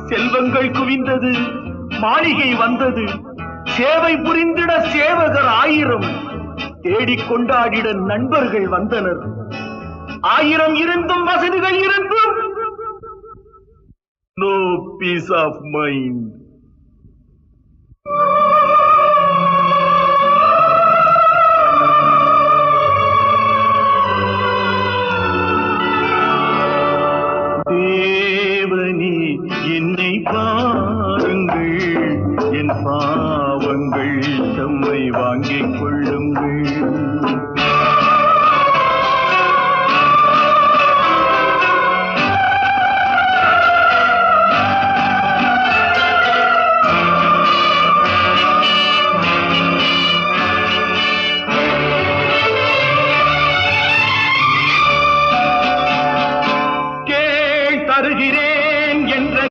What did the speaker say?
செல்வங்கள் குவிந்தது, மாளிகை வந்தது, சேவை புரிந்திட சேவகர் 1000, தேடிக் கொண்டாடிட நண்பர்கள் வந்தனர். 1000 இருந்தும் வசதிகள் இருந்தும் நோ பீஸ் ஆஃப் மைண்ட். தேவனே என்னை பாருங்கள், என் பாவங்கள் தம்மை வாங்கிக் கொள்ளுங்கள்.